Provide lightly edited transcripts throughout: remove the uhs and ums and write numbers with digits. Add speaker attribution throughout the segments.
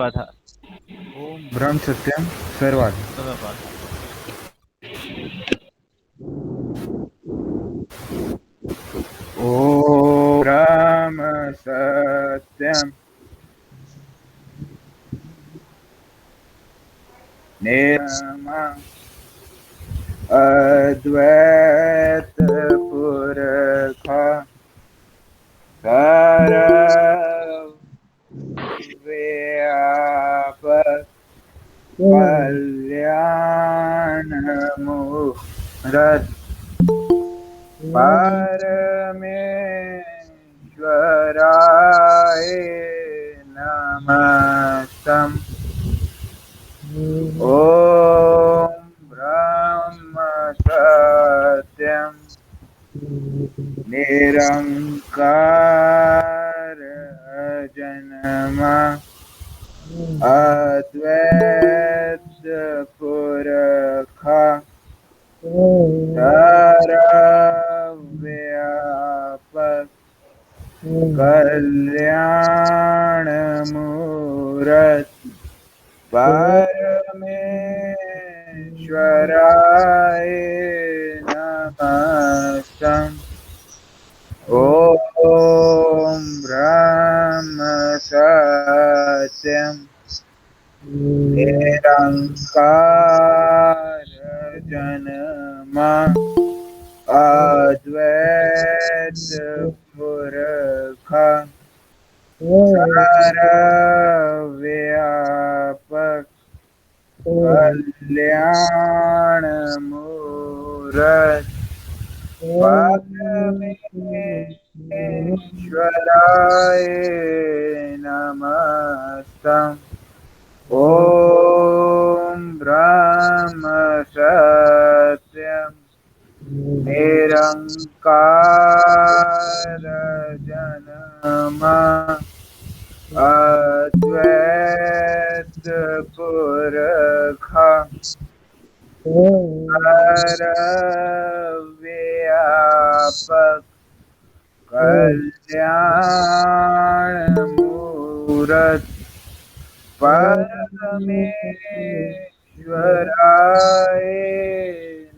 Speaker 1: था।
Speaker 2: ओम ब्रह्म सत्यम सर्वाद। ओम ब्रह्म सत्यम निर्मम अद्वैत पुरख सर्वव्यापक कल्याण मूरत परमेश्वराय नमस्तम्। ओम ब्रह्म सत्यम निरंकार जन्म अद्वैत पुरख सर्वव्यापक कल्याण मूरत परमेश्वराय नमस्तम्। ओम ब्रह्म सत्यम निरंकार जन्म अद्वैत पुरख सर्वव्यापक कल्याण मूरत परमेश्वराय नमस्तम्। ओम ब्रह्म सत्यम निरंकार जन्म अद्वैत पुरख सर्वव्यापक कल्याण मूरत परमेश्वराय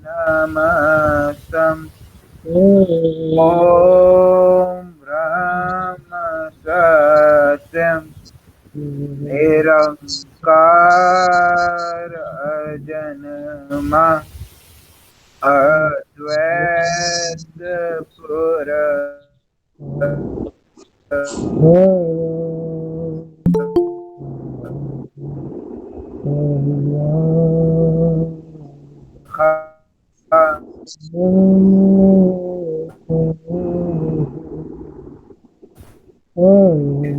Speaker 2: नमस्तम्। ओम ब्रह्म सत्यम निरंकार अजन्म अद्वैत पुरख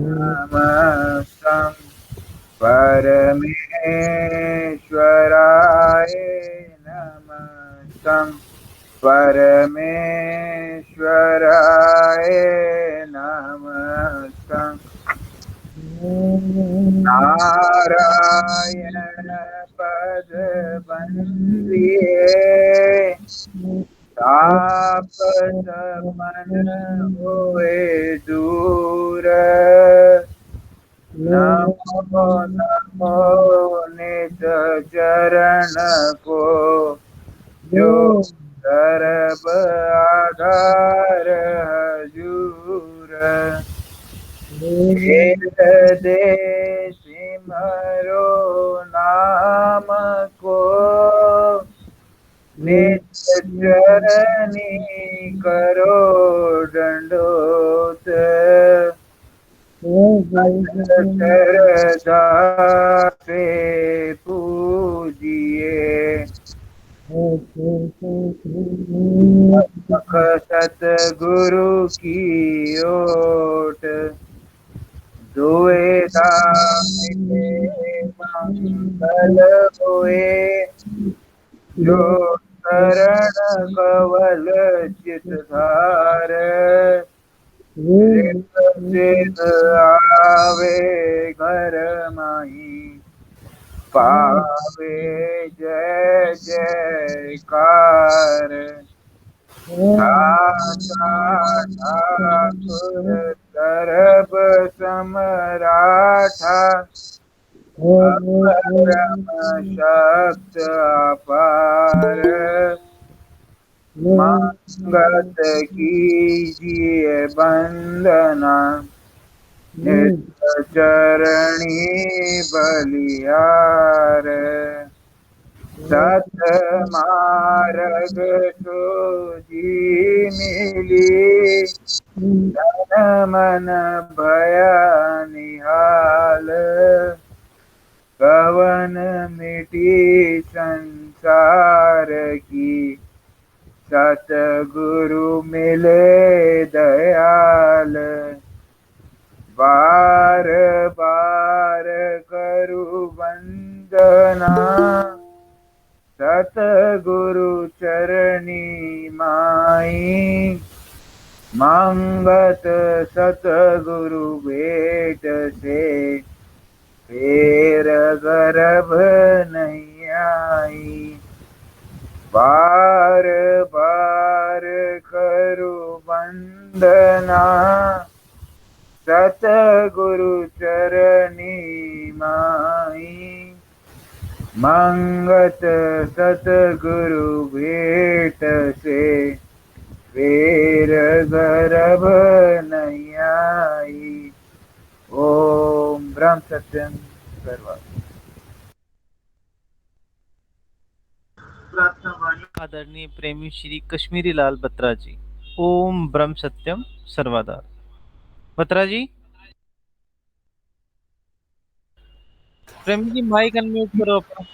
Speaker 2: नमस्तम् परमेश्वराय नमस्तम्। परमेश्वराय नमस्तम्। नारायण पद बंदिए तापसपन होए दूर। नमो नमो निज चरण को जो सर्व आधार हजूर। एक दे सिमरो नाम को नित्य चरनी करो दंडोत। श्रद्धा से पूजिए सतगुरु की ओट। दुएता मिटे मंगल होए जो शरण कवल चित धार। सिद्ध आवे घर माही पावे जय जयकार। ठाठा ठाकुर सरब समराठा अपरम शक्त अपार मंगत कीजिए बंदना नित्य चरणी बलिहार सत मार्ग सोजी मिली तन मन भया निहाल कवन मिटी संसार की सतगुरु मिले दयाल बार बार करु वंदना सतगुरु चरणी माई मांगत सतगुरु भेट से फेर गर्भ नहीं आई बार बार करु वंदना सतगुरु चरणी माई मंगत सतगुरु भेट से फेर गर्भ नहीं आई। ओम ब्रह्म सत्यम सर्वा।
Speaker 1: आदरणीय प्रेमी श्री कश्मीरी लाल बत्रा जी। ओम ब्रह्म सत्यम सर्वदा। बत्रा जी, प्रेमी जी माइक अनम्यूट करो अपना।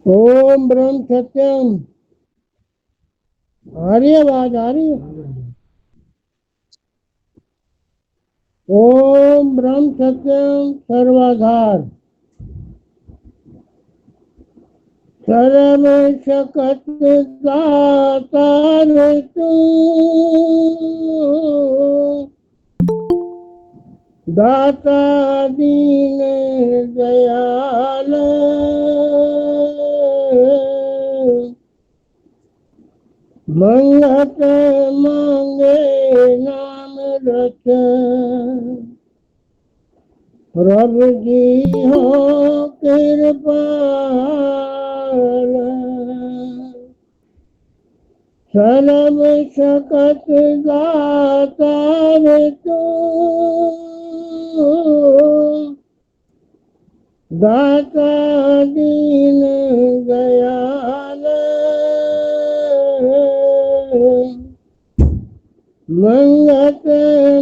Speaker 3: ओम ब्रह्म सत्यम। आ रही है आवाज? आ रही है? ओम ब्रह्म सत्यम सर्वाधार सर्व शकत दातार तू दाता दीन दयाल मंगत मांगे नाम रचन रब जी हो कृपाल सर्व शकत दातार तू दाता दीन दयाल मंगत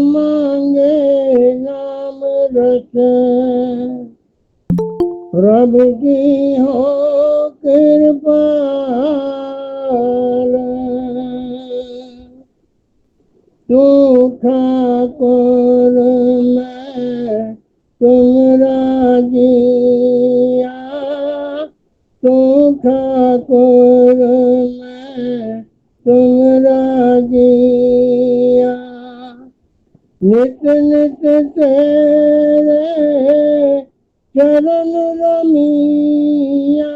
Speaker 3: मांगे नाम रचन रब जी हो कृपाल तू ठाकुर मैं तुमरा जिया तू ठाकुर मैं तुमरा जिया नित नित तेरे चरण रमिया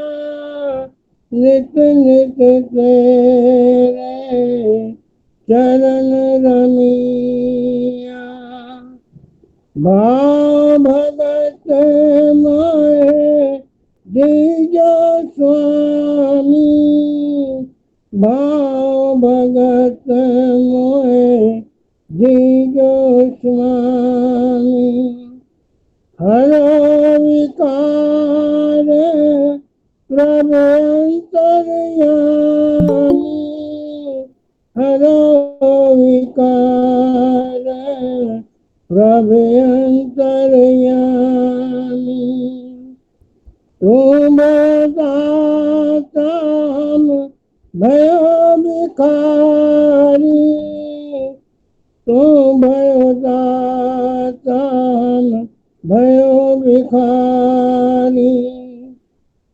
Speaker 3: नित नित तेरे चरण रमिया भाव भगत माए दीजो स्वामी भाव भगत मोए दीजो स्वामी हर विकार प्रभु अंतर्यामी हर विकार प्रभु अंतर्यामी तुम दाता भयो भिखारी तुम भयो दाता भयो भिखारी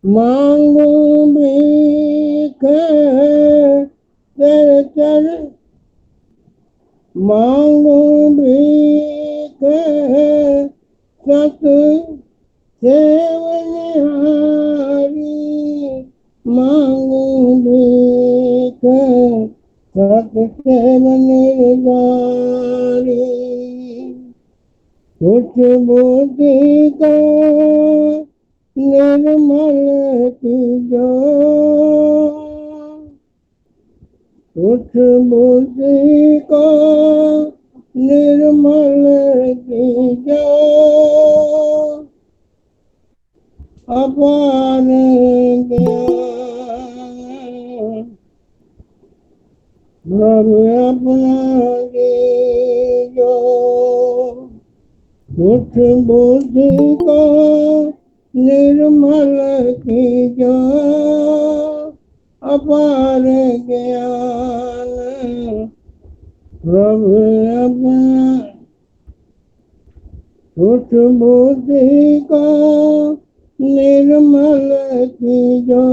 Speaker 3: मांगू भीख तेरे चरण मांगू भीख सत सेवनहारी मांगू देख सत सेवन गारी कुछ बुद्धि को निर्मल की जो कुछ बुद्धि को निर्मल की जो अपार ज्ञान प्रभु अपना दीजो कुछ बुद्धि को निर्मल कीजो अपार ज्ञान प्रभु अपना कुछ बुद्धि को निर्मल कीजो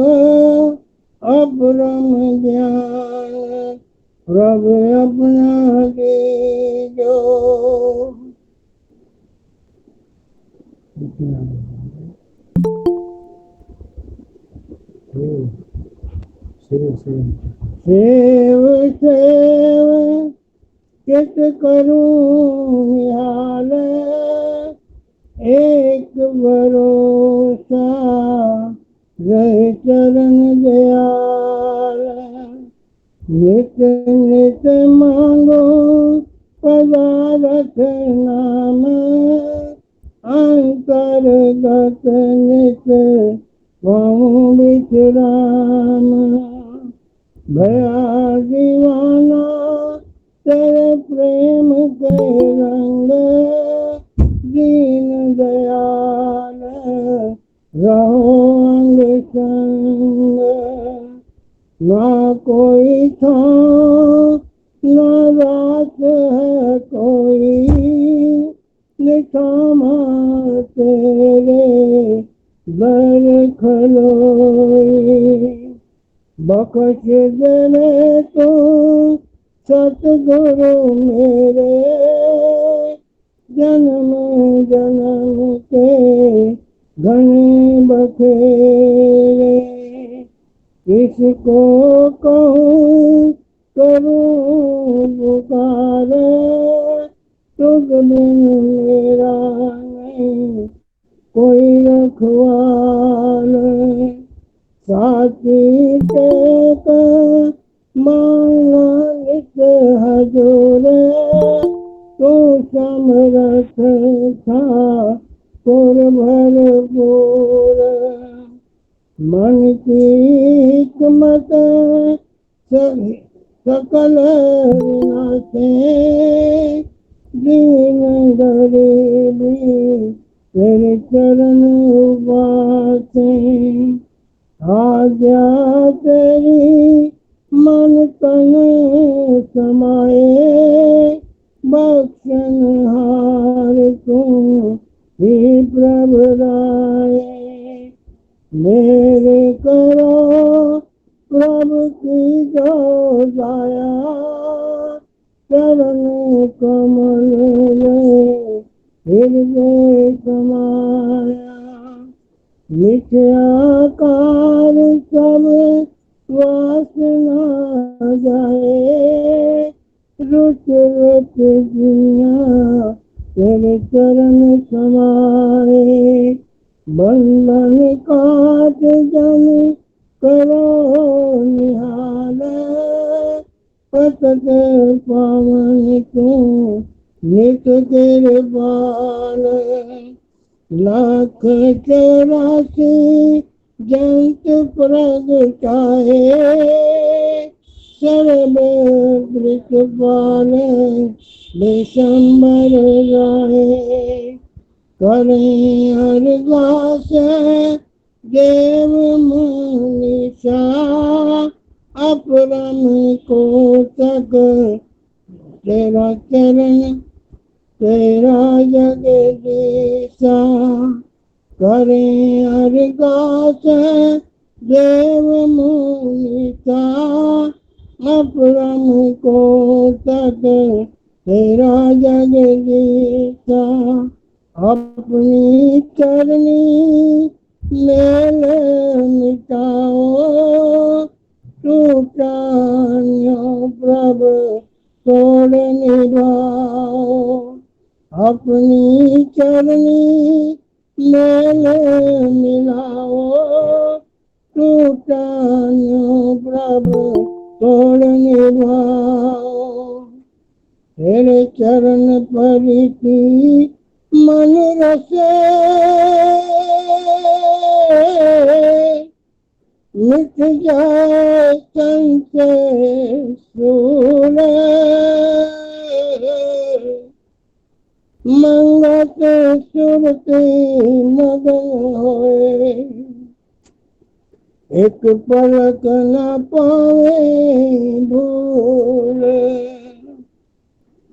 Speaker 3: अपरम ज्ञान प्रभु अपना दीजो सेव सेव कित करूं निहाल एक भरोसा रहे चरण दयाल नित नित मांगो पदारथ नाम अंतर्गत नित पाऊं विश्राम भया दीवाना तेरे प्रेम के रंग दीन दयाल रहो अंग संग ना कोई था ना रात है कोई निशामा तेरे बर खलोई बख्श देने तो सतगुरु मेरे जन्म जन्म के घने बखेरे किसको कहूँ करूँ पुकारे तुझ बिन मेरा नहीं कोई रखवाल साथी टेक मांगा नित हजूर तू समरथ था पुर भरपूर मन की हिकमत सकल विनाशे दीन गरीबी तेरे चरण उबासे आज्ञा तेरी मन तन समाए बख्शन हार तू ही प्रभु राय मेरे करो प्रभु की जो दया चरण कमल हृदय समाया मिथ्याकार सब वासना जाए रुच रुच जिया तेरे चरण समाए बंधन काट जन करो निहाल पतत पावन तू नित कृपाल लाख 84 जंत प्रगटाए सर्व वृतपाल विशंबर राय करें अरदास देव मुनीसा अपरम को तक तेरा चरण तेरा जगदीशा करें अरदास देव मुनीसा अपरम को तक तेरा जगदीशा अपनी चरनी मेल मिटाओ, टूटानियों प्रभु तोड़ निभाओ। अपनी चरनी मेल मिलाओ, टूटानियों प्रभु तोड़ निभाओ। तेरे चरण परिति मन रसे, मिट जाए संशय सूर। मंगत सुरती मगन होए, एक पलक न पावे भूल।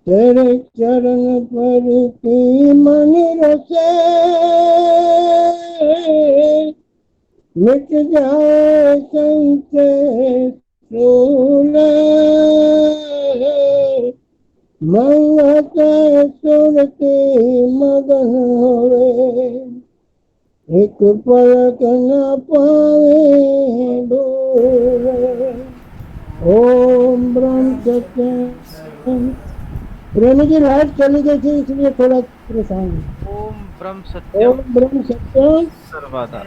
Speaker 3: तेरे चरण परिति मन रसे, मिट जाए संशय सूल। मंगत सुरती मगन होवे, एक पलक न पावे भूल। ओम ब्रह्म सत्यम। प्रेमी जी लाइट चली गई थी इसलिए थोड़ा परेशान हूँ।
Speaker 1: ओम ब्रह्म
Speaker 3: ओम
Speaker 1: सत्यम
Speaker 3: ब्रह्म सत्यम।
Speaker 1: सर्वदा।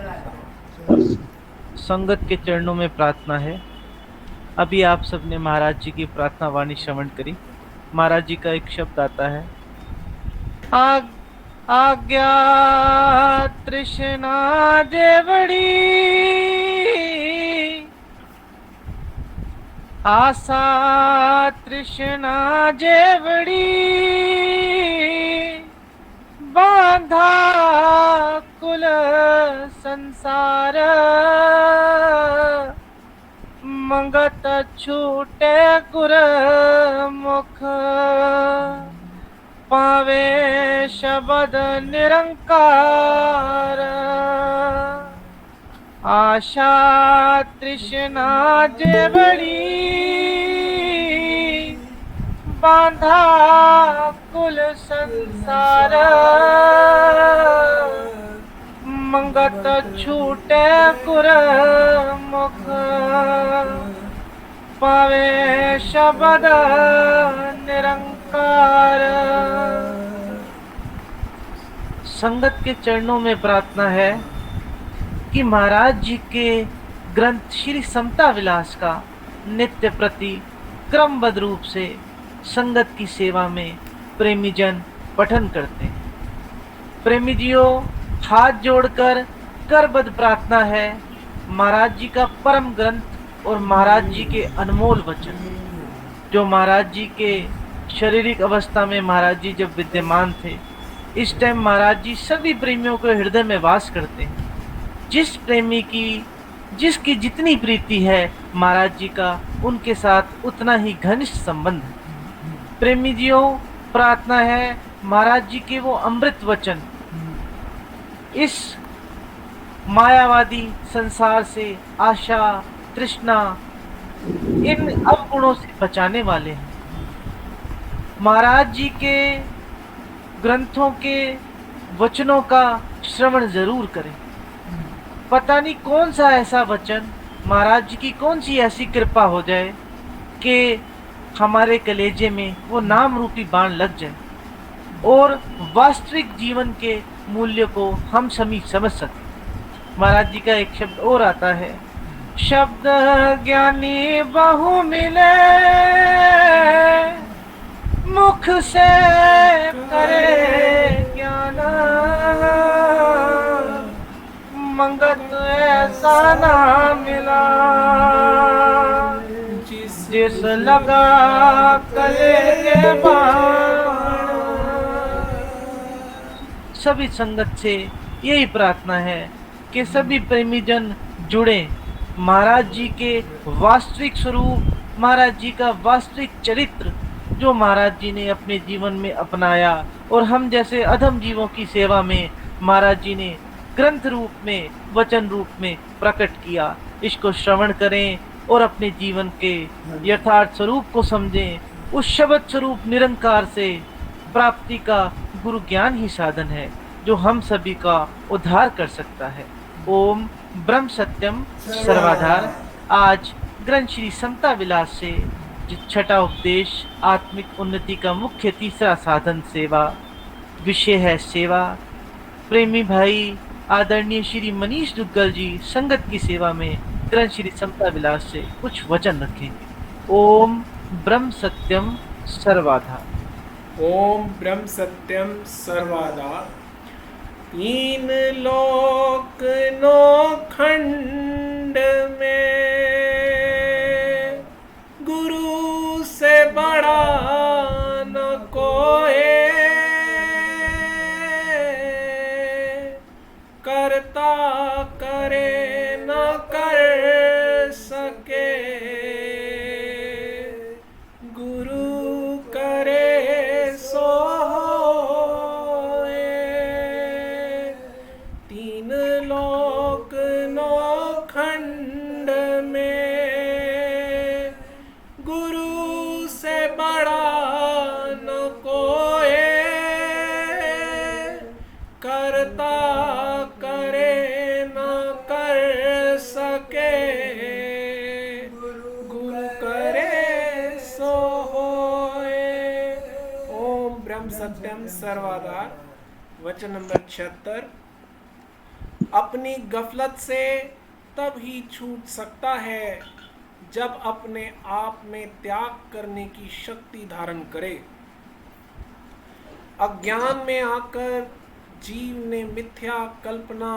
Speaker 1: संगत के चरणों में प्रार्थना है। अभी आप सबने महाराज जी की प्रार्थना वाणी श्रवण करी। महाराज जी का एक शब्द आता है, आज्ञा तृष्णा देवड़ी, आशा तृष्णा जेवड़ी, बांधा कुल संसार, मंगत छूटे गुर मुख, पावे शब्द निरंकार, आशा तृष्णा जेवड़ी, बांधा कुल संसार, मंगत छूटे गुर मुख, पावे शब्द निरंकार। संगत के चरणों में प्रार्थना है कि महाराज जी के ग्रंथ श्री समता विलास का नित्य प्रति क्रमबद्ध रूप से संगत की सेवा में प्रेमी जन पठन करते हैं। प्रेमी जियों, हाथ जोड़कर करबद्ध प्रार्थना है महाराज जी का परम ग्रंथ और महाराज जी के अनमोल वचन, जो महाराज जी के शारीरिक अवस्था में महाराज जी जब विद्यमान थे, इस टाइम महाराज जी सभी प्रेमियों के हृदय में वास करते हैं। जिस प्रेमी की जिसकी जितनी प्रीति है महाराज जी का उनके साथ उतना ही घनिष्ठ संबंध है। प्रेमी जियों, प्रार्थना है महाराज जी के वो अमृत वचन इस मायावादी संसार से आशा तृष्णा इन अवगुणों से बचाने वाले हैं। महाराज जी के ग्रंथों के वचनों का श्रवण जरूर करें। पता नहीं कौन सा ऐसा वचन, महाराज जी की कौन सी ऐसी कृपा हो जाए कि हमारे कलेजे में वो नाम रूपी बाण लग जाए और वास्तविक जीवन के मूल्य को हम सभी समझ सकें। महाराज जी का एक शब्द और आता है, शब्द ज्ञानी बहु मिले, मुख से करे ज्ञान, मंगत ऐसा ना मिला, जिस लगा कले के बाण। सभी संगत से यही प्रार्थना है कि सभी प्रेमी जन जुड़े, महाराज जी के वास्तविक स्वरूप, महाराज जी का वास्तविक चरित्र जो महाराज जी ने अपने जीवन में अपनाया और हम जैसे अधम जीवों की सेवा में महाराज जी ने ग्रंथ रूप में, वचन रूप में प्रकट किया, इसको श्रवण करें और अपने जीवन के यथार्थ स्वरूप को समझें। उस शब्द स्वरूप निरंकार से प्राप्ति का गुरु ज्ञान ही साधन है। जो हम सभी का उद्धार कर सकता है। ओम ब्रह्म सत्यम सर्वाधार। आज ग्रंथ श्री समता विलास से जो छठा उपदेश, आत्मिक उन्नति का मुख्य तीसरा साधन सेवा, विषय है सेवा। प्रेमी भाई आदरणीय श्री मनीष दुग्गल जी संगत की सेवा में ग्रंथ श्री समता विलास से कुछ वचन रखेंगे। ओम ब्रह्म सत्यम सर्वाधार।
Speaker 4: ओम ब्रह्म सत्यम सर्वाधार। तीन लोक नो खंड में गुरु से बड़ा न कोई, करता करे न कर सके, गुरु करे सो होए। तीन लोक नो खंड में गुरु से बड़ा न कोई, करता करे न कर सके, गुरु करे सो होए। ओम ब्रह्म सत्यम सर्वाधार। वचन नंबर 76। अपनी गफलत से तब ही छूट सकता है जब अपने आप में त्याग करने की शक्ति धारण करे। अज्ञान में आकर जीव ने मिथ्या कल्पना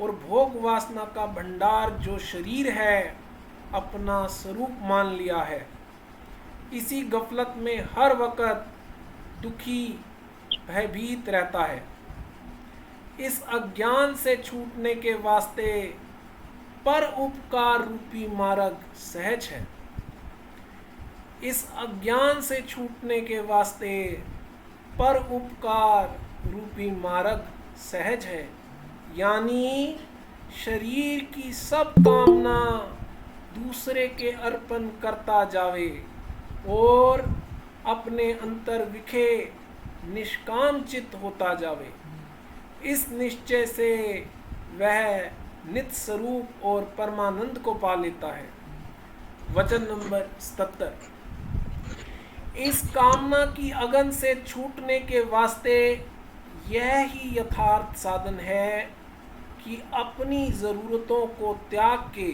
Speaker 4: और भोग वासना का भंडार जो शरीर है अपना स्वरूप मान लिया है। इसी गफलत में हर वक्त दुखी भयभीत रहता है। इस अज्ञान से छूटने के वास्ते पर उपकार रूपी मार्ग सहज है। इस अज्ञान से छूटने के वास्ते पर उपकार रूपी मार्ग सहज है, यानी शरीर की सब कामना दूसरे के अर्पण करता जावे और अपने अंतर विखे निष्काम चित्त होता जावे। इस निश्चय से वह नित्य स्वरूप और परमानंद को पा लेता है। वचन नंबर 77। इस कामना की अगन से छूटने के वास्ते यह ही यथार्थ साधन है कि अपनी ज़रूरतों को त्याग के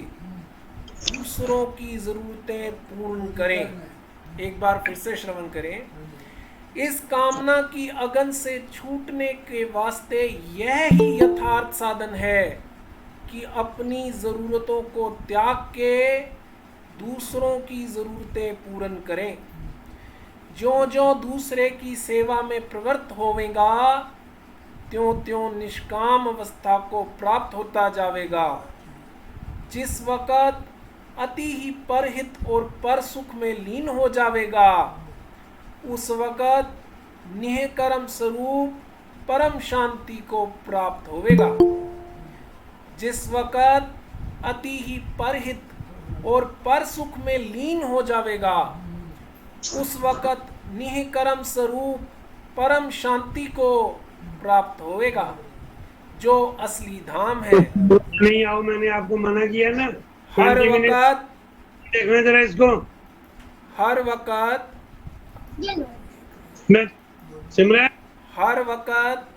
Speaker 4: दूसरों की ज़रूरतें पूर्ण करें। एक बार फिर से श्रवण करें। इस कामना की अगन से छूटने के वास्ते यह ही यथार्थ साधन है कि अपनी ज़रूरतों को त्याग के दूसरों की ज़रूरतें पूर्ण करें। ज्यों ज्यों दूसरे की सेवा में प्रवृत्त होवेगा त्यों त्यों निष्काम अवस्था को प्राप्त होता जावेगा। जिस वक़्त अति ही परहित और पर सुख में लीन हो जावेगा उस वक़्त निःकर्म स्वरूप परम शांति को प्राप्त होवेगा। जिस वक़्त अति ही परहित और पर सुख में लीन हो जावेगा उस वक़्त निःकर्म स्वरूप परम शांति को प्राप्त होवेगा, जो असली धाम है।
Speaker 5: नहीं आओ, मैंने आपको मना किया ना।
Speaker 4: हर वक़्त
Speaker 5: देखना जरा इसको।
Speaker 4: हर वक़्त
Speaker 5: सिमरन
Speaker 4: हर वक़्त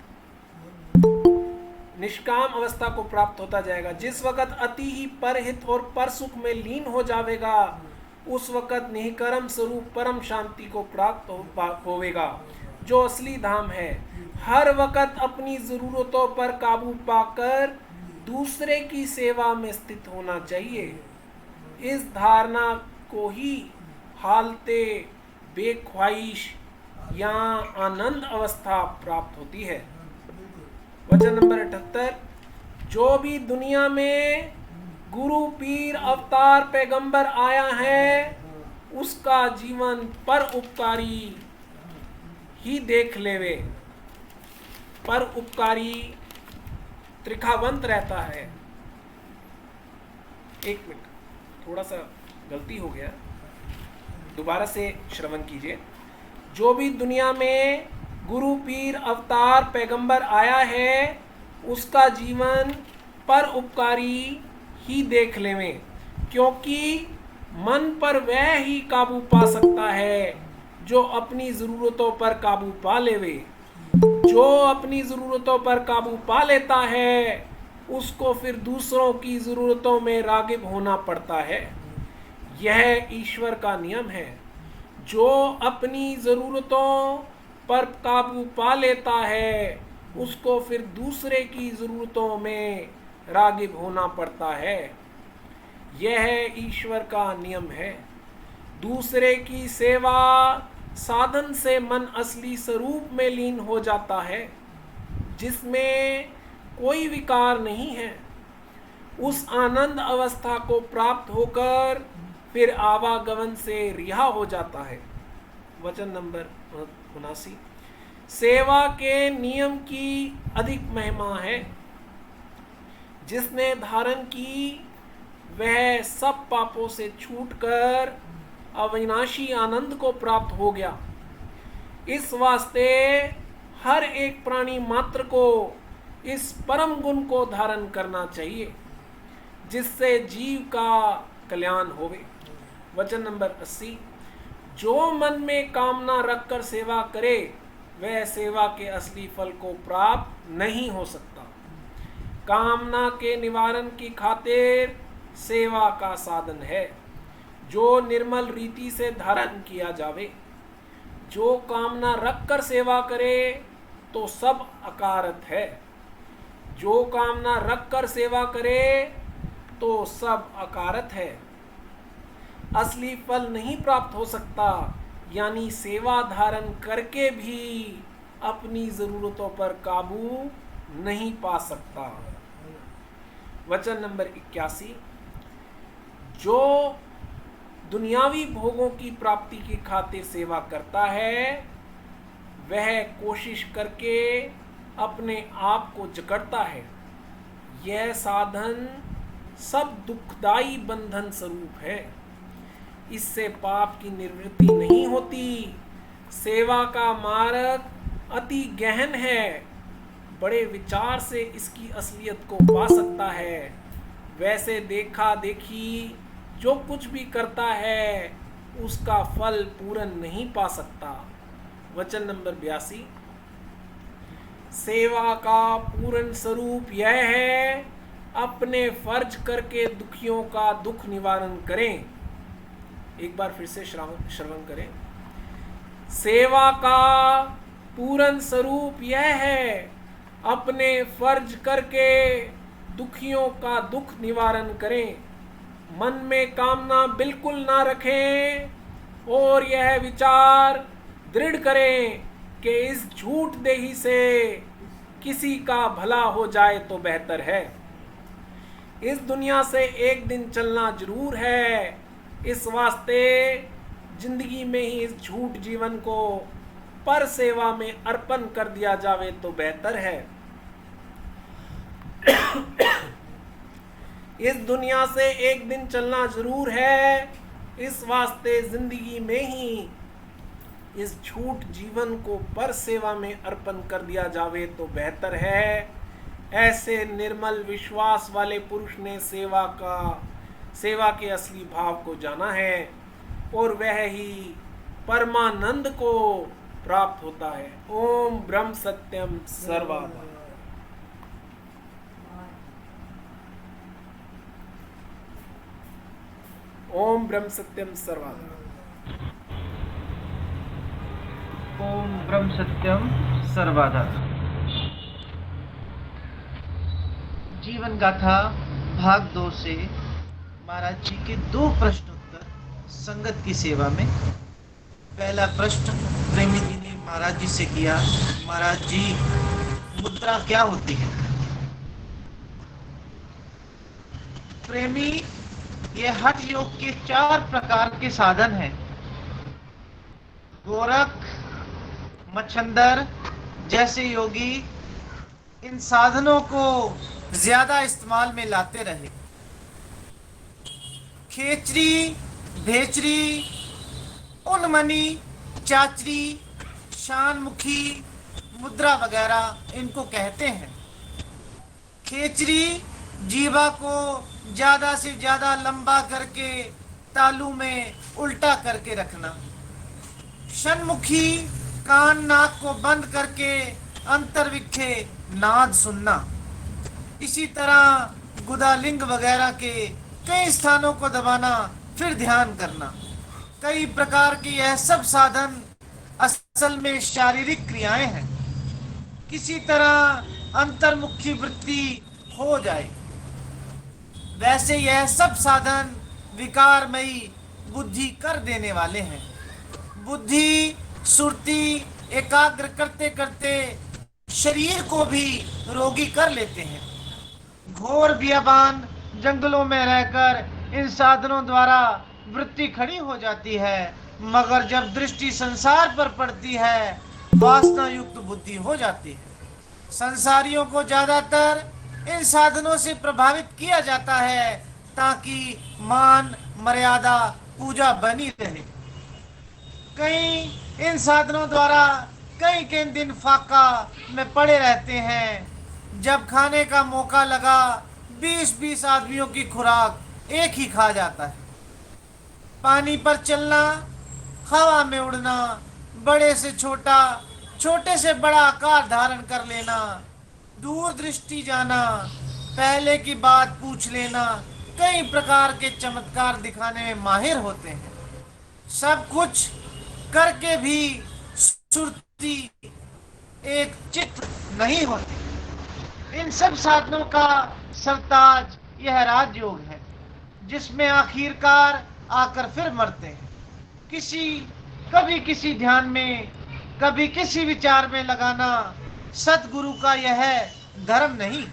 Speaker 4: निष्काम अवस्था को प्राप्त होता जाएगा। जिस वक़्त अति ही परहित और पर सुख में लीन हो जावेगा उस वक़्त निःकर्म स्वरूप परम शांति को प्राप्त होवेगा, जो असली धाम है। हर वक़्त अपनी ज़रूरतों पर काबू पाकर दूसरे की सेवा में स्थित होना चाहिए। इस धारणा को ही हालते बेख्वाहिश या आनंद अवस्था प्राप्त होती है। वचन नंबर 78। जो भी दुनिया में गुरु पीर अवतार पैगंबर आया है उसका जीवन पर उपकारी ही देख लेवे। पर उपकारी त्रिखावंत रहता है। एक मिनट, थोड़ा सा गलती हो गया, दोबारा से श्रवण कीजिए। जो भी दुनिया में गुरु पीर अवतार पैगंबर आया है, उसका जीवन पर उपकारी ही देख लेवें, क्योंकि मन पर वह ही काबू पा सकता है जो अपनी ज़रूरतों पर काबू पा लेवे। जो अपनी ज़रूरतों पर काबू पा लेता है उसको फिर दूसरों की ज़रूरतों में रागिब होना पड़ता है। यह ईश्वर का नियम है। जो अपनी ज़रूरतों पर काबू पा लेता है उसको फिर दूसरे की ज़रूरतों में रागिब होना पड़ता है। यह ईश्वर का नियम है। दूसरे की सेवा साधन से मन असली स्वरूप में लीन हो जाता है, जिसमें कोई विकार नहीं है। उस आनंद अवस्था को प्राप्त होकर फिर आवागमन से रिहा हो जाता है। वचन नंबर 79। सेवा के नियम की अधिक महिमा है। जिसने धारण की वह सब पापों से छूटकर अविनाशी आनंद को प्राप्त हो गया। इस वास्ते हर एक प्राणी मात्र को इस परम गुण को धारण करना चाहिए, जिससे जीव का कल्याण होवे। वचन नंबर 80। जो मन में कामना रखकर सेवा करे वह सेवा के असली फल को प्राप्त नहीं हो सकता। कामना के निवारण की खातिर सेवा का साधन है, जो निर्मल रीति से धारण किया जावे। जो कामना रखकर सेवा करे तो सब अकारत है। जो कामना रखकर सेवा करे तो सब अकारत है। असली फल नहीं प्राप्त हो सकता, यानी सेवा धारण करके भी अपनी ज़रूरतों पर काबू नहीं पा सकता। वचन नंबर 81। जो दुनियावी भोगों की प्राप्ति की खातिर सेवा करता है वह कोशिश करके अपने आप को जकड़ता है। यह साधन सब दुखदाई बंधन स्वरूप है। इससे पाप की निवृत्ति नहीं होती। सेवा का मार्ग अति गहन है। बड़े विचार से इसकी असलियत को पा सकता है। वैसे देखा देखी जो कुछ भी करता है उसका फल पूर्ण नहीं पा सकता। वचन नंबर 82। सेवा का पूर्ण स्वरूप यह है अपने फर्ज करके दुखियों का दुख निवारण करें। एक बार फिर से श्रवण करें। सेवा का पूर्ण स्वरूप यह है अपने फर्ज करके दुखियों का दुख निवारण करें। मन में कामना बिल्कुल ना रखें और यह विचार दृढ़ करें कि इस झूठ देही से किसी का भला हो जाए तो बेहतर है। इस दुनिया से एक दिन चलना जरूर है। इस वास्ते जिंदगी में ही इस झूठ जीवन को पर सेवा में अर्पण कर दिया जावे तो बेहतर है। इस दुनिया से एक दिन चलना जरूर है। इस वास्ते जिंदगी में ही इस झूठ जीवन को पर सेवा में अर्पण कर दिया जावे तो बेहतर है। ऐसे निर्मल विश्वास वाले पुरुष ने सेवा के असली भाव को जाना है और वह ही परमानंद को प्राप्त होता है। ओम ब्रह्म सत्यम सर्वदा। ओम ब्रह्म सत्यम सर्वदा।
Speaker 1: ओम ब्रह्म सत्यम सर्वदा। जीवन गाथा भाग 2 से महाराज जी के 2 प्रश्न उत्तर संगत की सेवा में। पहला प्रश्न प्रेमी जी ने महाराज जी से किया, महाराज जी मुद्रा क्या होती है? प्रेमी, ये हठ योग के 4 प्रकार के साधन हैं। गोरख, मच्छंदर जैसे योगी इन साधनों को ज्यादा इस्तेमाल में लाते रहे। खेचरी, भेचरी, उन्मनी, चाचरी, शानमुखी,
Speaker 6: मुद्रा वगैरह इनको कहते हैं। खेचरी जीवा को ज़्यादा से ज़्यादा लंबा करके तालू में उल्टा करके रखना। षण्मुखी कान नाक को बंद करके अंतर्विखे नाद सुनना। इसी तरह गुदालिंग वगैरह के कई स्थानों को दबाना, फिर ध्यान करना। कई प्रकार के यह सब साधन असल में शारीरिक क्रियाएं हैं। किसी तरह अंतर्मुखी वृत्ति हो जाए। वैसे यह सब साधन विकारमयी बुद्धि कर देने वाले हैं। बुद्धि सुरती एकाग्र करते करते शरीर को भी रोगी कर लेते हैं। घोर बियाबान जंगलों में रहकर इन साधनों द्वारा वृत्ति खड़ी हो जाती है, मगर जब दृष्टि संसार पर पड़ती है वासना युक्त बुद्धि हो जाती है। संसारियों को ज्यादातर इन साधनों से प्रभावित किया जाता है ताकि मान मर्यादा पूजा बनी रहे। कई इन साधनों द्वारा कई दिन फाका में पड़े रहते हैं। जब खाने का मौका लगा 20-20 आदमियों की खुराक एक ही खा जाता है। पानी पर चलना, हवा में उड़ना, बड़े से छोटा, छोटे से बड़ा आकार धारण कर लेना, दूर दृष्टि जाना, पहले की बात पूछ लेना, कई प्रकार के चमत्कार दिखाने में माहिर होते हैं। सब कुछ करके भी सुरती एक चित्त नहीं होती। इन सब साधनों का सरताज यह राजयोग है, जिसमें आखिरकार आकर फिर मरते हैं। कभी किसी ध्यान में, कभी किसी विचार में लगाना सतगुरु का यह धर्म नहीं।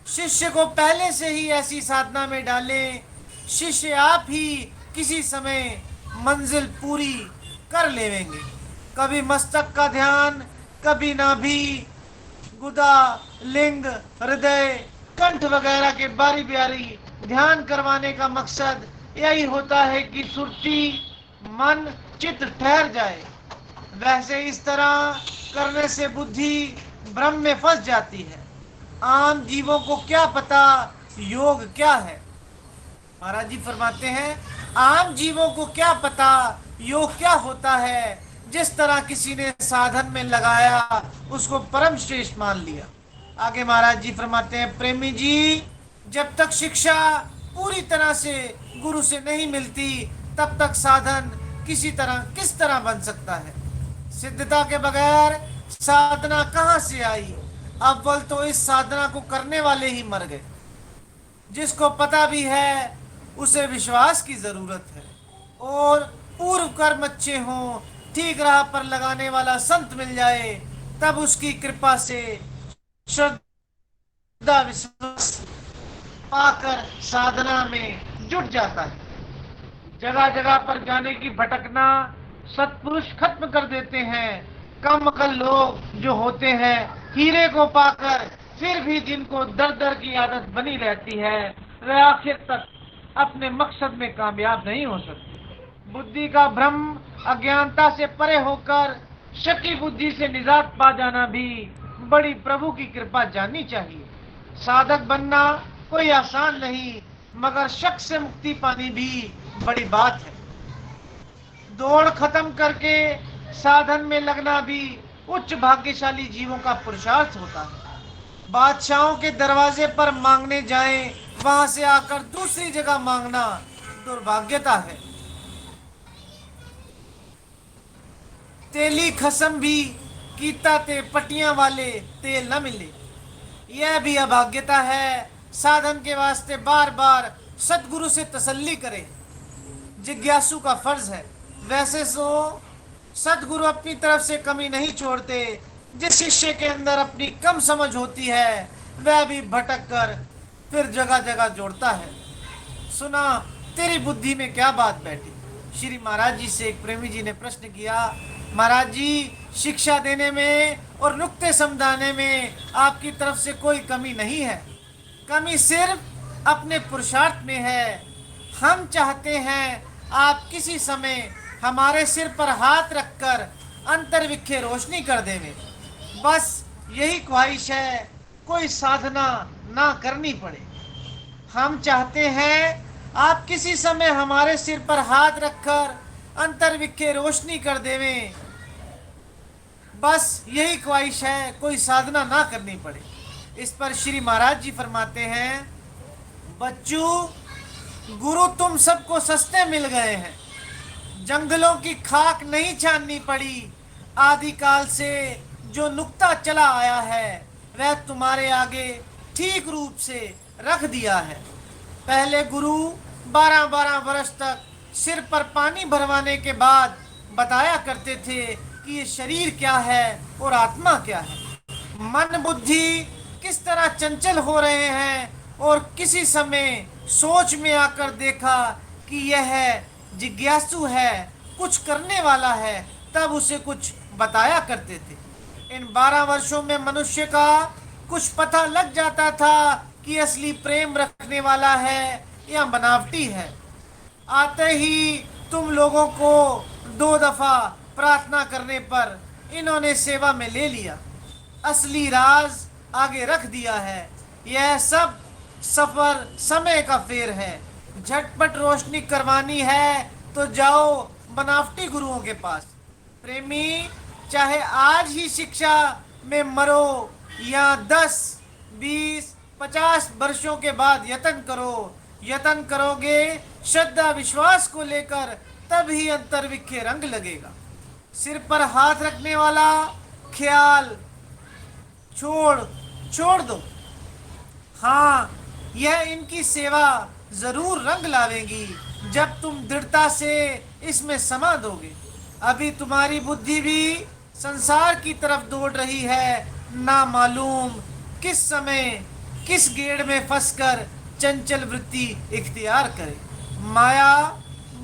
Speaker 6: शिष्य को पहले से ही ऐसी साधना में डालें, शिष्य आप ही किसी समय मंजिल पूरी कर लेंगे। कभी मस्तक का ध्यान, कभी नाभि, गुदा, लिंग, हृदय, कंठ वगैरह के बारी बारी ध्यान करवाने का मकसद यही होता है कि सुरती मन चित्त ठहर जाए। वैसे इस तरह करने से बुद्धि भ्रम में फंस जाती है। आम जीवों को क्या पता योग क्या है। महाराज जी फरमाते हैं, आम जीवों को क्या पता योग क्या होता है। जिस तरह किसी ने साधन में लगाया उसको परम श्रेष्ठ मान लिया। आगे महाराज जी फरमाते हैं, प्रेमी जी, जब तक शिक्षा पूरी तरह से गुरु से नहीं मिलती तब तक साधन किस तरह बन सकता है। सिद्धता के बगैर साधना कहाँ से आई। अव्वल तो इस साधना को करने वाले ही मर गए। जिसको पता भी है उसे विश्वास की जरूरत है, और पूर्व कर्म अच्छे हों, ठीक राह पर लगाने वाला संत मिल जाए, तब उसकी कृपा से श्रद्धा विश्वास पाकर साधना में जुट जाता है। जगह जगह पर जाने की भटकना सत्पुरुष खत्म कर देते हैं। कम अकल लोग जो होते हैं, हीरे को पाकर फिर भी जिनको दर दर की आदत बनी रहती है, वे आखिर तक अपने मकसद में कामयाब नहीं हो सकते। बुद्धि का भ्रम अज्ञानता से परे होकर शकी बुद्धि से निजात पा जाना भी बड़ी प्रभु की कृपा जाननी चाहिए। साधक बनना कोई आसान नहीं, मगर शक से मुक्ति पानी भी बड़ी बात है। दौड़ खत्म करके साधन में लगना भी उच्च भाग्यशाली जीवों का पुरुषार्थ होता है। बादशाहों के दरवाजे पर मांगने जाएं, वहां से आकर दूसरी जगह मांगना दुर्भाग्यता है। तेली खसम भी कीता ते पटियां वाले तेल न मिले, यह भी अभाग्यता है। साधन के वास्ते बार बार सतगुरु से तसल्ली करें, जिज्ञासु का फर्ज है। वैसे सो सतगुरु अपनी तरफ से कमी नहीं छोड़ते। जिस शिष्य के अंदर अपनी कम समझ होती है वह भी भटक कर फिर जगह जगह जोड़ता है। सुना तेरी बुद्धि में क्या बात बैठी। श्री महाराज जी से एक प्रेमी जी ने प्रश्न किया, महाराज जी, शिक्षा देने में और नुक्ते समझाने में आपकी तरफ से कोई कमी नहीं है, कमी सिर्फ अपने पुरुषार्थ में है। हम चाहते हैं आप किसी समय हमारे सिर पर हाथ रखकर अंतर्विखे रोशनी कर देवें। बस यही ख्वाहिश है, कोई साधना ना करनी पड़े। हम चाहते हैं आप किसी समय हमारे सिर पर हाथ रखकर अंतर्विखे रोशनी कर देवें। बस यही ख्वाहिश है, कोई साधना ना करनी पड़े। इस पर श्री महाराज जी फरमाते हैं, बच्चों, गुरु तुम सबको सस्ते मिल गए हैं, जंगलों की खाक नहीं छाननी पड़ी। आदिकाल से जो नुक्ता चला आया है वह तुम्हारे आगे ठीक रूप से रख दिया है। पहले गुरु 12-12 वर्ष तक सिर पर पानी भरवाने के बाद बताया करते थे कि ये शरीर क्या है और आत्मा क्या है। मन बुद्धि किस तरह चंचल हो रहे हैं, और किसी समय सोच में आकर देखा कि यह जिज्ञासु है, कुछ करने वाला है, तब उसे कुछ बताया करते थे। इन 12 वर्षों में मनुष्य का कुछ पता लग जाता था कि असली प्रेम रखने वाला है या बनावटी है। आते ही तुम लोगों को 2 दफा प्रार्थना करने पर इन्होंने सेवा में ले लिया, असली राज आगे रख दिया है। यह सब सफर समय का फेर है। झटपट रोशनी करवानी है तो जाओ बनावटी गुरुओं के पास। प्रेमी, चाहे आज ही शिक्षा में मरो या 10, 20, 50 वर्षों के बाद यत्न करो। यत्न करोगे श्रद्धा विश्वास को लेकर, तभी अंतर्विखे रंग लगेगा। सिर पर हाथ रखने वाला ख्याल छोड़ दो। हाँ, यह इनकी सेवा जरूर रंग लावेगी जब तुम दृढ़ता से इसमें समा दोगे। अभी तुम्हारी बुद्धि भी संसार की तरफ दौड़ रही है, ना मालूम किस समय किस गेड़ में फंसकर चंचल वृत्ति इख्तियार करे। माया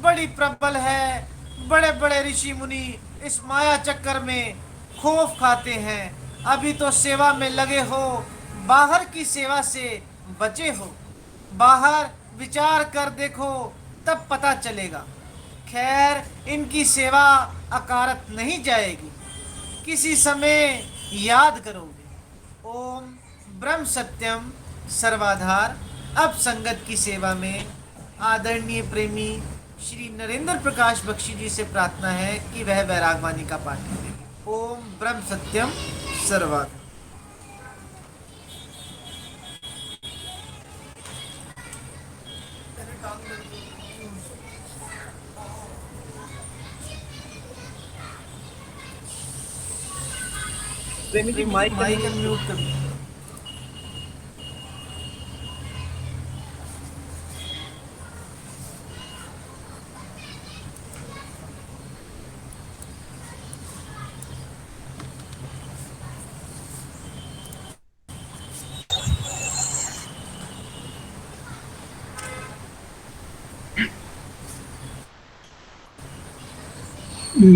Speaker 6: बड़ी प्रबल है। बड़े बड़े ऋषि मुनि इस माया चक्कर में खौफ खाते हैं। अभी तो सेवा में लगे हो, बाहर की सेवा से बचे हो। बाहर विचार कर देखो, तब पता चलेगा। खैर, इनकी सेवा अकारत नहीं जाएगी, किसी समय याद करोगे। ओम ब्रह्म सत्यम सर्वाधार। अब संगत की सेवा में आदरणीय प्रेमी श्री नरेंद्र प्रकाश बख्शी जी से प्रार्थना है कि वह वैरागवाणी का पाठ करें। ओम ब्रह्म सत्यम सर्वाधार।
Speaker 1: प्रेमी जी माइक
Speaker 6: म्यूट कर दो।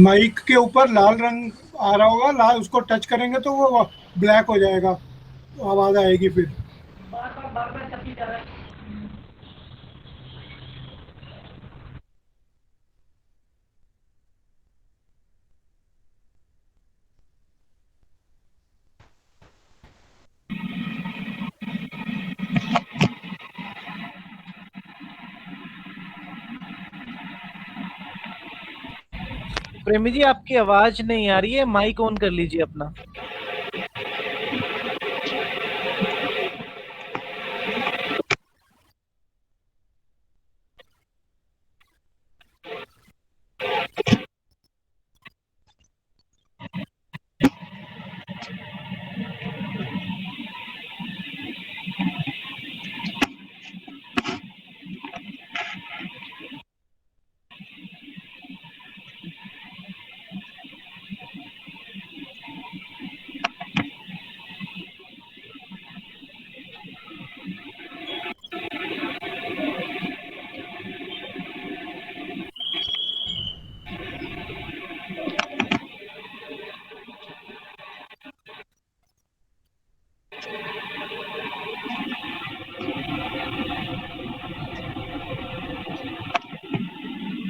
Speaker 7: माइक के ऊपर लाल रंग आ रहा होगा, लाल उसको टच करेंगे तो वो ब्लैक हो जाएगा, तो आवाज आएगी फिर।
Speaker 1: प्रेमी जी, आपकी आवाज नहीं आ रही है, माइक ऑन कर लीजिए अपना।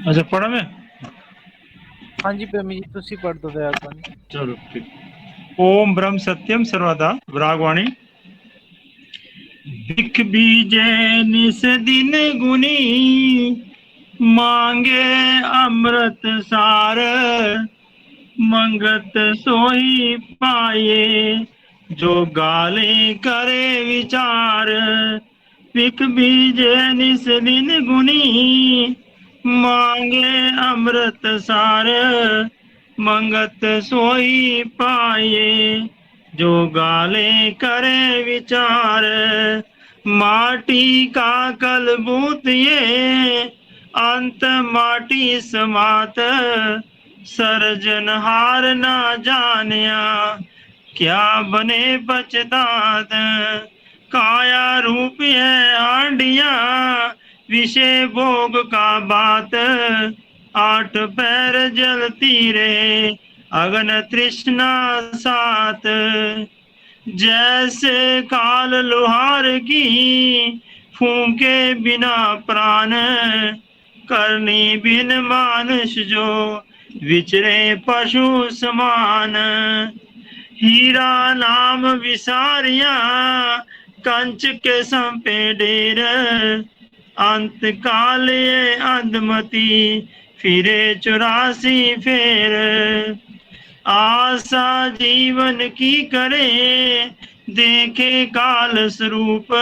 Speaker 5: अच्छा, पढ़ा मैं।
Speaker 1: हाँ जी प्रेमी जी, तुसी पढ़ दो वैरागवाणी।
Speaker 5: चलो ठीक।
Speaker 8: ओम ब्रह्म सत्यम सर्वदा रागवाणी। भिख बीजे निस दिन गुनी, मांगे अमृत सार, मंगत सोई पाए, जो गाले करे विचार। भिख बीजे निस दिन गुनी, मांगे अमृत सार, मंगत सोई पाए, जो गाले करे विचार। माटी का कलबूत ये, अंत माटी समात, सर्जनहार ना जानिया, क्या बने पछतात। काया रूप है आंडिया, विषय भोग का बात, आठ पैर जलती रे, अगन तृष्णा सात। जैसे काल लोहार की, फूंके बिना प्राण, करनी बिन मानुष जो, विचरे पशु समान। हीरा नाम विसारिया, कंच के संपे डेर, अंत काल ये अंधमती, फिरे 84 फेर। आशा जीवन की करे, देखे काल स्वरूप,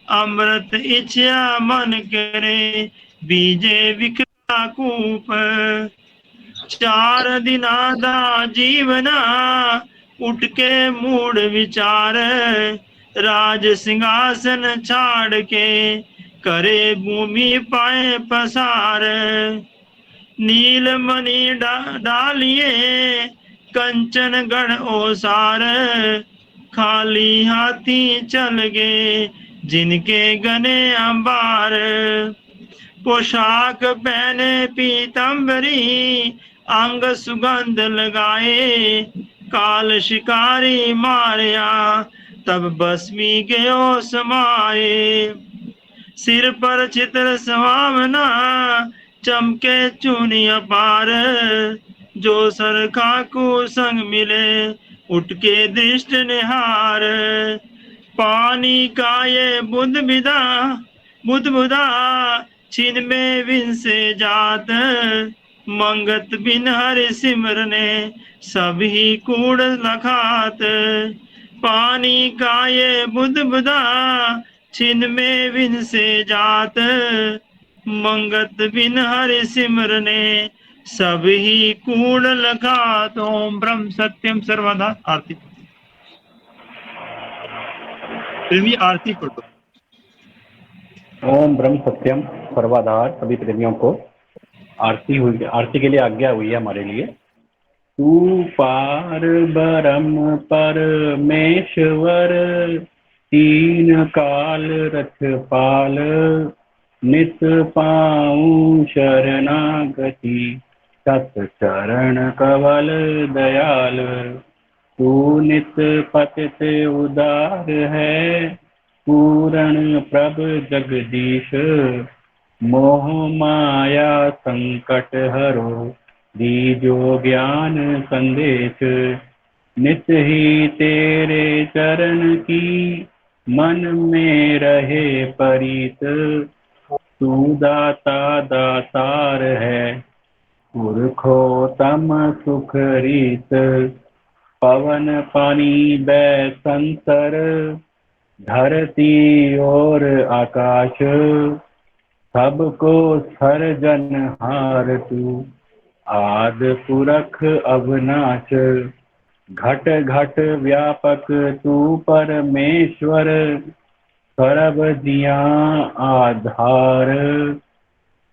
Speaker 8: अमृत इच्छा मन करे, बीजे विकला कूप। चार दिना दा जीवना, उठ के मूड विचार, राज सिंहासन छाड़ के, करे भूमि पाए पसार। नीलमणि डालिए, कंचन गढ़ ओसार, खाली हाथी चल गए, जिनके गने अंबार। पोशाक पहने पीतम्बरी, अंग सुगंध लगाए, काल शिकारी मारया, तब बस्मी गयो समाए। सिर पर चित्र समावना, चमके चूनी अपार, जो सरखा को संग मिले, उठ के दृष्ट निहार। पानी का ये बुध बुधा, छिन में विन से जात, मंगत बिन हरि सिमरने, सभी कूड़ लखात। पानी का ये बुध बुधा, छिन में विन से जात, मंगत बिन हरि सिमरने, सभी कूड़ लखात। ओम ब्रह्म सत्यम सर्वदा। आरती प्रेमी आरती पढ़ो।
Speaker 9: ओम ब्रह्म सत्यम सर्वाधार। सभी प्रेमियों को आरती हुई, आरती के लिए आज्ञा हुई है हमारे लिए। तू पार ब्रह्म परमेश्वर, तीन काल रखपाल, नित पाऊं शरणागति, सत चरण कवल दयाल। तू नित पतित उदार है, पूरण प्रभ जगदीश, मोह माया संकट हरो, दीजो ज्ञान संदेश। नित ही तेरे चरण की, मन में रहे परीत, तू दाता दातार है, पुरखो तम सुख रीत। पवन पानी बै संतर, धरती और आकाश, सबको सर्जनहार तू, आद पुरख अविनाश। घट घट व्यापक तू परमेश्वर, सर्व दिया आधार।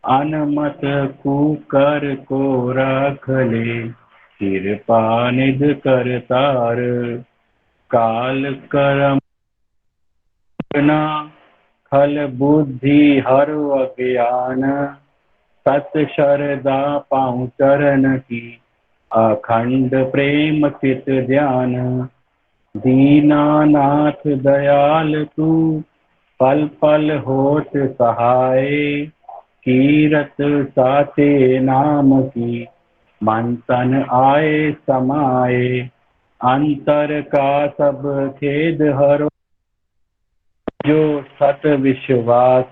Speaker 9: अनमत कुकर को रख ले, कृपा निध करतार। काल कर्म खल बुद्धि हर अज्ञान, सत शरदा पाऊं चरण की, अखंड प्रेम चित ध्यान। दीनानाथ दयाल तू, पल पल होत सहाय, कीरत साचे नाम की, मन तन आए समाए। अंतर का सब खेद हरो जो सत विश्वास,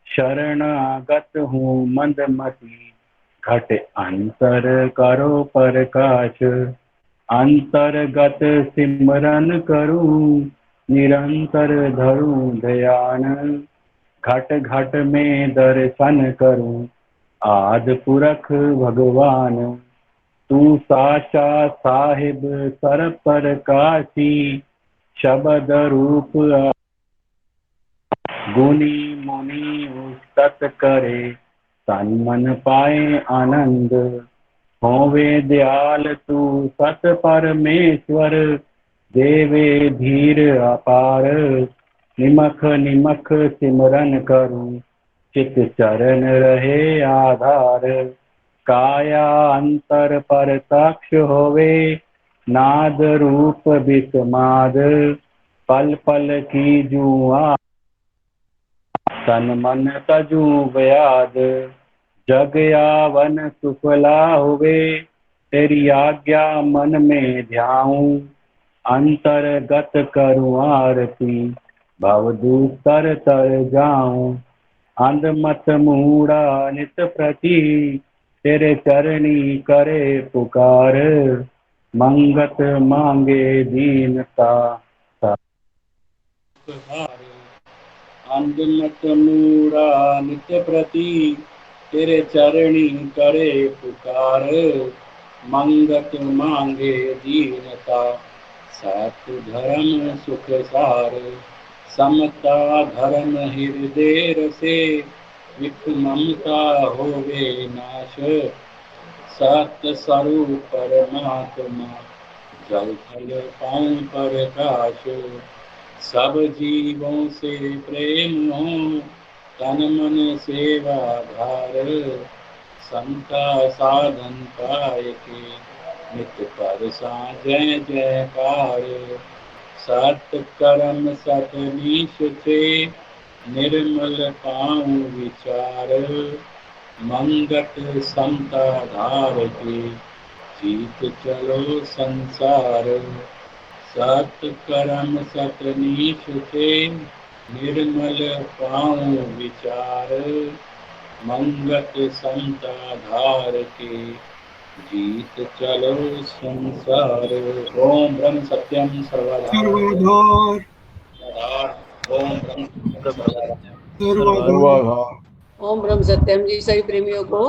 Speaker 9: शरणागत हूँ मंदमती, घट अंतर करो प्रकाश। अंतर्गत सिमरन करूं, निरंतर धरूं ध्यान, घट घट में दर्शन करूं, आदि पुरख भगवान। तू साचा साहिब सर पर काशी, शब्द रूप गुनी मुनि उस्तत करे, तन मन पाए आनंद। होवे दयाल तू सत परमेश्वर, देवे धीर अपार। निमख निमख सिमरन करूं, चित चरण रहे आधार। काया अंतर प्रत्यक्ष होवे, नाद रूप विस्माद। पल पल की जुआ तन मन तजू व्याध। जग यावन सुफला हुए, तेरी आज्ञा मन में ध्याऊं। अंतर्गत करूं आरती, भव दूतर तर जाऊं। अंध मत मूड़ा नित प्रति, तेरे चरणी करे पुकार। मंगत मांगे दीनता अंध मत मूड़ा नित्य प्रति, तेरे चरणी करे पुकार। मंगत मांगे दीनता, सत धर्म सुख सार। समता धर्म हृदय रसे, विख ममता होवे नाश। सत स्वरूप परमात्मा, जल थल पाऊं प्रकाश। सब जीवों से प्रेम हो, तन मन सेवा भार। संता साधन पाए के, नित पर जय जयकार। सत कर्म सत निष्ठे, निर्मल पाऊं विचार। मंगत समता धार के, जीत चलो संसार। सत कर्म सत निष्ठे, निर्मल पाऊं विचार। मंगत समता धार के, जीत चलो संसार। ओम ब्रह्म सत्यम सर्वधाम।
Speaker 7: सर्वाधार
Speaker 9: ओम ब्रह्म सत्यम सर्वधाम।
Speaker 7: सर्वाधार।
Speaker 10: ओम ब्रह्म सत्यम जी सभी प्रेमियों को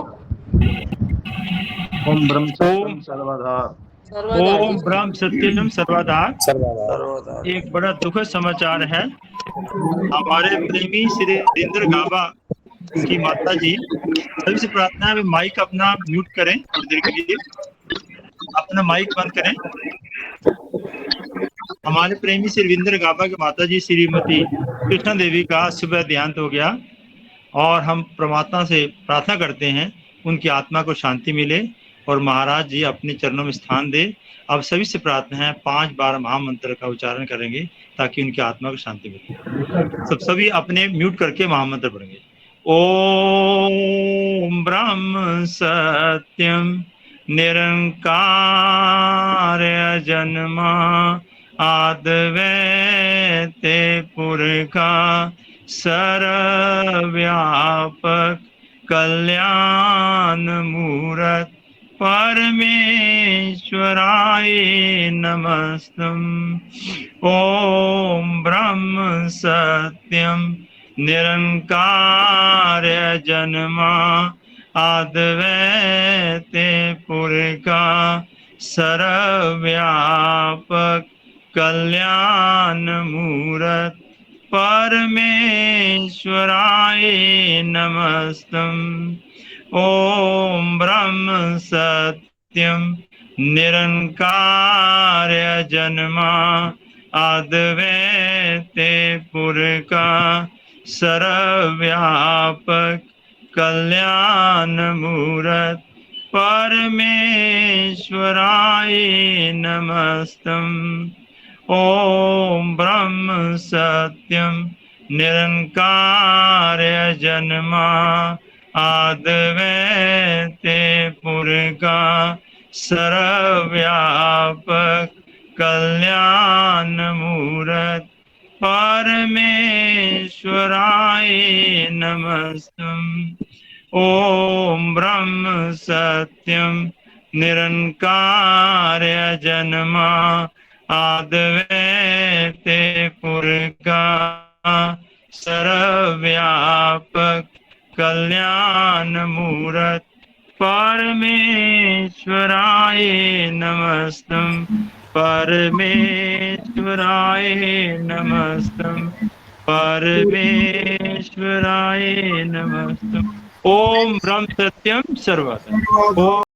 Speaker 8: ओम ब्रह्म सत्यम सर्वधा।
Speaker 10: सर्वदा जी
Speaker 8: ओम ब्रह्म सत्यम सर्वधा। एक बड़ा दुखद समाचार है। हमारे प्रेमी श्री वीरेंद्र गाबा की माता जी, सभी से प्रार्थना है माइक अपना म्यूट करें थोड़ी देर के लिए, अपना माइक बंद करें। हमारे प्रेमी श्री वीरेंद्र गाबा की माता जी श्रीमती कृष्णा देवी का सुबह देहांत हो गया और हम परमात्मा से प्रार्थना करते हैं उनकी आत्मा को शांति मिले और महाराज जी अपने चरणों में स्थान दे। अब सभी से प्रार्थना है 5 बार महामंत्र का उच्चारण करेंगे ताकि उनकी आत्मा को शांति मिले। सभी अपने म्यूट करके महामंत्र पढ़ेंगे। ओम ब्रह्म सत्यम निरंकार जन्मा आद्वैते पुरखा सर्वव्यापक कल्याण मूरत परमेश्वराय नमस्तम। ओम ब्रह्म सत्यम निरंकार जन्मा आद्वैते पुरखा सर्वव्यापक कल्याण मूरत परमेश्वराय नमस्तम। ओम ब्रह्म सत्यम निरंकार जन्मा आद्वैते पुरखा सर्वव्यापक कल्याण मूरत परमेश्वराय नमस्तम। ओम ब्रह्म सत्यम निरंकार जन्मा आद्वैते पुरखा सर्वव्यापक कल्याण मूरत परमेश्वराय नमस्तम्। ओम ब्रह्म सत्यम निरंकार जन्मा आद्वैते पुरगा सर्वव्यापक कल्याण मूरत परमेश्वराय नमस्तम्। परमेश्वराय नमस्तम्। परमेश्वराय नमस्तम्। ओम ब्रह्म सत्यम सर्वदा। ओम